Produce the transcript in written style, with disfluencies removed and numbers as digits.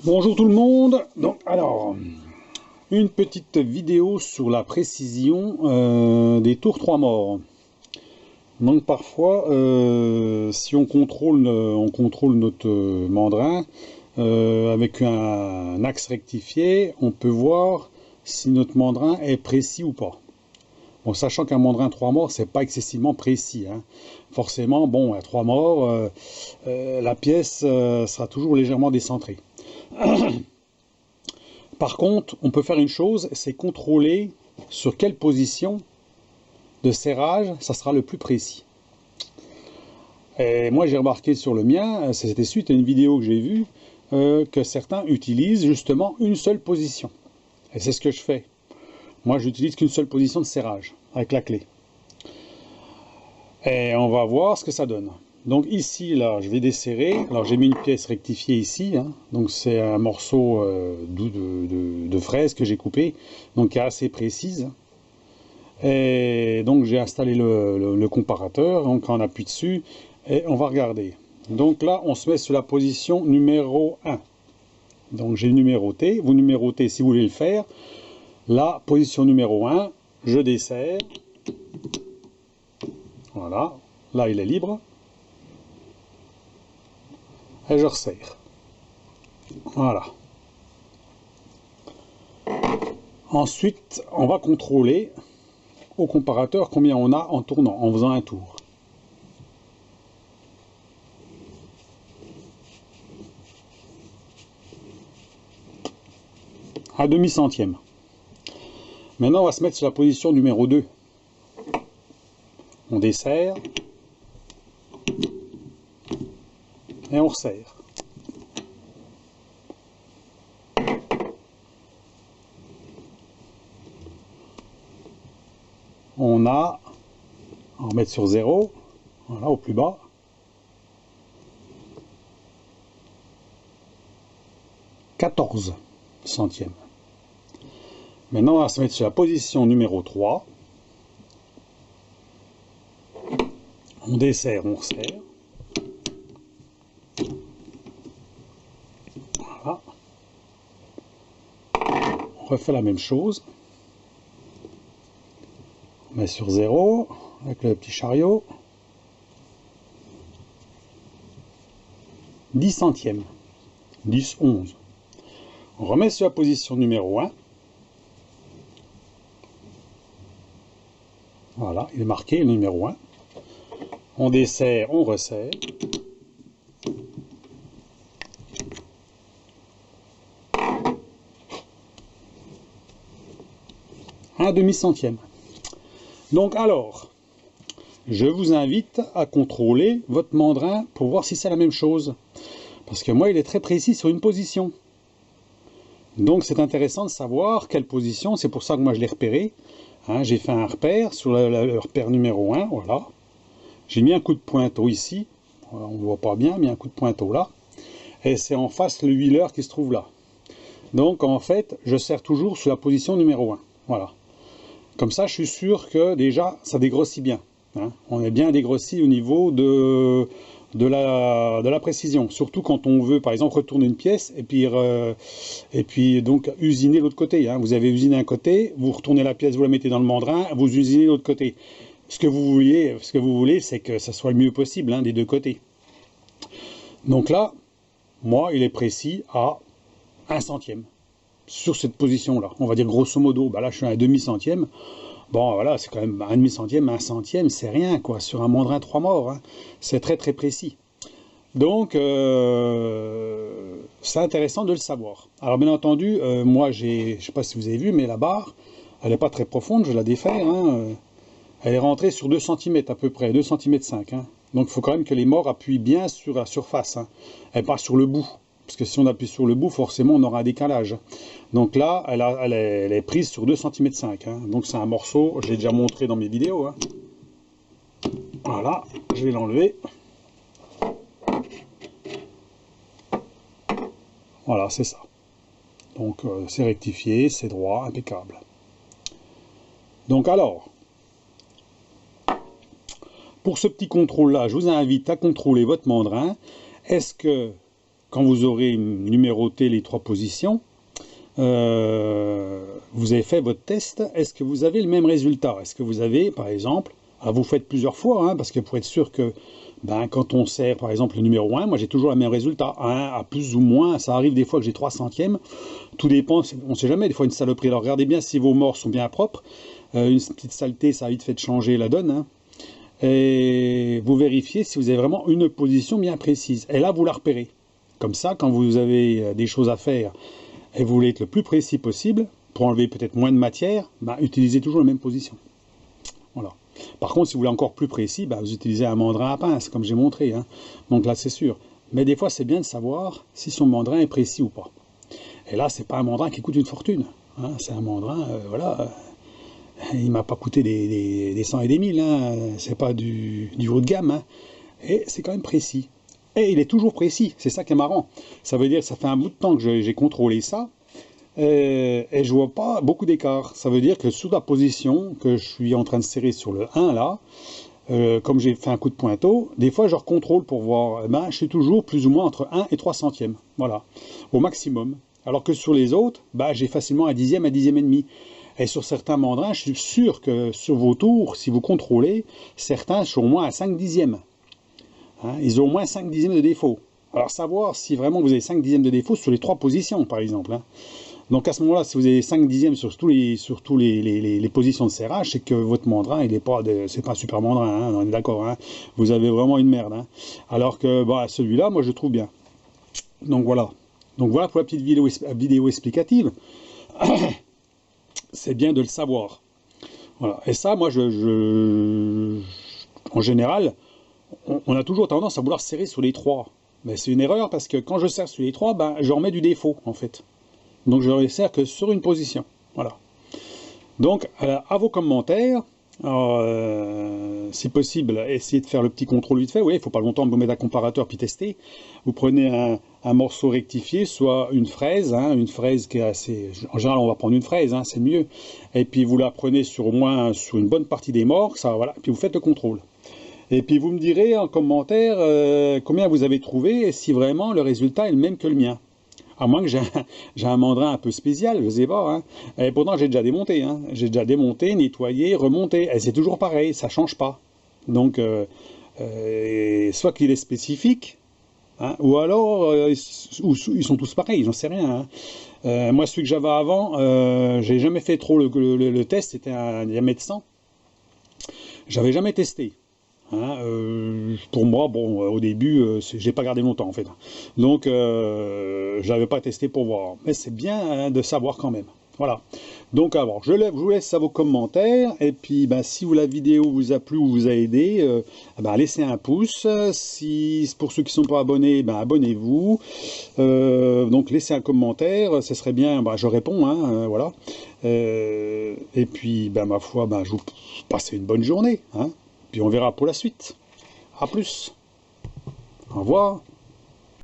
Bonjour tout le monde. Donc alors, une petite vidéo sur la précision des tours 3 morts. Donc parfois, si on contrôle notre mandrin avec un axe rectifié, on peut voir si notre mandrin est précis ou pas. Bon, sachant qu'un mandrin 3 morts, c'est pas excessivement précis, hein. Forcément, bon, à 3 morts, la pièce sera toujours légèrement décentrée. Par contre, on peut faire une chose, c'est contrôler sur quelle position de serrage ça sera le plus précis. Et moi, j'ai remarqué sur le mien, c'était suite à une vidéo que j'ai vue, que certains utilisent justement une seule position. Et c'est ce que je fais. Moi, j'utilise qu'une seule position de serrage, avec la clé. Et on va voir ce que ça donne. Donc ici, là, je vais desserrer. Alors j'ai mis une pièce rectifiée ici, hein. Donc c'est un morceau de fraise que j'ai coupé, donc qui est assez précise. Et donc j'ai installé le comparateur, donc on appuie dessus, et on va regarder. Donc là, on se met sur la position numéro 1. Donc j'ai numéroté, vous numérotez si vous voulez le faire. La position numéro 1, je desserre. Voilà, là il est libre. Et je resserre. Voilà. Ensuite, on va contrôler au comparateur combien on a en tournant, en faisant un tour. À demi-centième. Maintenant, on va se mettre sur la position numéro 2. On desserre. Et on resserre. On va mettre sur 0, voilà, au plus bas. « 14 centièmes. Maintenant, on va se mettre sur la position numéro 3. On desserre, on resserre. Voilà. On refait la même chose. On met sur 0 avec le petit chariot. 10 centièmes. 10, 11. On remet sur la position numéro 1. Voilà, il est marqué le numéro 1. On desserre, on resserre. Un demi-centième. Donc alors, je vous invite à contrôler votre mandrin pour voir si c'est la même chose. Parce que moi, il est très précis sur une position. Donc c'est intéressant de savoir quelle position, c'est pour ça que moi je l'ai repéré. Hein, j'ai fait un repère sur le repère numéro 1, voilà. J'ai mis un coup de pointeau ici, on ne voit pas bien, mais un coup de pointeau là. Et c'est en face le huileur qui se trouve là. Donc en fait, je serre toujours sur la position numéro 1, voilà. Comme ça, je suis sûr que déjà, ça dégrossit bien. Hein. On est bien dégrossi au niveau de la précision. Surtout quand on veut, par exemple, retourner une pièce et puis donc usiner l'autre côté. Hein. Vous avez usiné un côté, vous retournez la pièce, vous la mettez dans le mandrin, vous usinez l'autre côté. Ce que vous voulez, c'est que ça soit le mieux possible, hein, des deux côtés. Donc là, moi, il est précis à 1 centième. Sur cette position-là. On va dire grosso modo, bah là je suis à un demi-centième. Bon voilà, c'est quand même un demi-centième, 1 centième, c'est rien quoi, sur un mandrin 3 morts. Hein. C'est très très précis. Donc, c'est intéressant de le savoir. Alors bien entendu, moi je sais pas si vous avez vu, mais la barre, elle n'est pas très profonde, je vais la défaire. Hein. Elle est rentrée sur 2 cm à peu près, 2 cm 5. Hein. Donc il faut quand même que les morts appuient bien sur la surface, hein, et pas sur le bout. Parce que si on appuie sur le bout, forcément, on aura un décalage. Donc là, elle est prise sur 2 cm 5. Hein. Donc c'est un morceau, je l'ai déjà montré dans mes vidéos. Hein. Voilà, je vais l'enlever. Voilà, c'est ça. Donc c'est rectifié, c'est droit, impeccable. Donc alors, pour ce petit contrôle-là, je vous invite à contrôler votre mandrin. Est-ce que quand vous aurez numéroté les 3 positions, vous avez fait votre test, est-ce que vous avez le même résultat? Est-ce que vous avez, par exemple, vous faites plusieurs fois, hein, parce que pour être sûr que quand on sert, par exemple, le numéro 1, moi j'ai toujours le même résultat, 1 à plus ou moins, ça arrive des fois que j'ai 3 centièmes, tout dépend, on ne sait jamais, des fois une saloperie. Alors regardez bien si vos morts sont bien propres, une petite saleté, ça a vite fait de changer la donne, hein. Et vous vérifiez si vous avez vraiment une position bien précise, et là vous la repérez. Comme ça, quand vous avez des choses à faire, et vous voulez être le plus précis possible, pour enlever peut-être moins de matière, utilisez toujours la même position. Voilà. Par contre, si vous voulez encore plus précis, vous utilisez un mandrin à pince, comme j'ai montré, hein. Donc là, c'est sûr. Mais des fois, c'est bien de savoir si son mandrin est précis ou pas. Et là, c'est pas un mandrin qui coûte une fortune, hein. C'est un mandrin, voilà, il m'a pas coûté des 100 et des 1000, hein. C'est pas du haut de gamme, hein. Et c'est quand même précis. Et il est toujours précis, c'est ça qui est marrant. Ça veut dire que ça fait un bout de temps que j'ai contrôlé ça, et je vois pas beaucoup d'écart. Ça veut dire que sous la position que je suis en train de serrer sur le 1 là, comme j'ai fait un coup de pointeau, des fois je recontrôle pour voir, je suis toujours plus ou moins entre 1 et 3 centièmes, voilà, au maximum. Alors que sur les autres, j'ai facilement un dixième et demi. Et sur certains mandrins, je suis sûr que sur vos tours, si vous contrôlez, certains sont au moins à 5 dixièmes. Hein, ils ont au moins 5 dixièmes de défaut. Alors savoir si vraiment vous avez 5 dixièmes de défaut sur les 3 positions, par exemple, hein. Donc à ce moment-là, si vous avez 5 dixièmes sur tous les positions de serrage, c'est que votre mandrin, c'est pas un super mandrin, hein, on est d'accord, hein. Vous avez vraiment une merde, hein. Alors que celui-là, moi je trouve bien. Donc voilà. Donc voilà pour la petite vidéo explicative. C'est bien de le savoir. Voilà. Et ça, moi, en général, on a toujours tendance à vouloir serrer sur les 3. Mais c'est une erreur parce que quand je serre sur les 3, je remets du défaut, en fait. Donc je ne les serre que sur une position. Voilà. Donc, à vos commentaires. Alors, si possible, essayez de faire le petit contrôle vite fait. Oui, il ne faut pas longtemps vous mettre un comparateur puis tester. Vous prenez un morceau rectifié, soit une fraise, hein, une fraise qui est assez... En général, on va prendre une fraise, hein, c'est mieux. Et puis vous la prenez au moins sur une bonne partie des morts, ça, voilà. Puis vous faites le contrôle. Et puis vous me direz en commentaire combien vous avez trouvé et si vraiment le résultat est le même que le mien. À moins que j'ai un mandrin un peu spécial, je ne sais pas, hein. Et pourtant j'ai déjà démonté, hein. J'ai déjà démonté, nettoyé, remonté. Et c'est toujours pareil, ça ne change pas. Donc, soit qu'il est spécifique, hein, ou alors ils sont tous pareils, j'en sais rien, hein. Moi, celui que j'avais avant, j'ai jamais fait trop le test, c'était un diamètre 100. J'avais jamais testé. Hein, pour moi, bon, au début, j'ai pas gardé longtemps en fait. Donc, j'avais pas testé pour voir. Mais c'est bien, hein, de savoir quand même. Voilà. Donc, alors, je vous laisse à vos commentaires. Et puis, si la vidéo vous a plu ou vous a aidé, laissez un pouce. Pour ceux qui ne sont pas abonnés, abonnez-vous. Donc, laissez un commentaire. Ce serait bien, je réponds. Hein, voilà. Et puis, ma foi, je vous passe une bonne journée. Hein. Puis on verra pour la suite. A plus. Au revoir.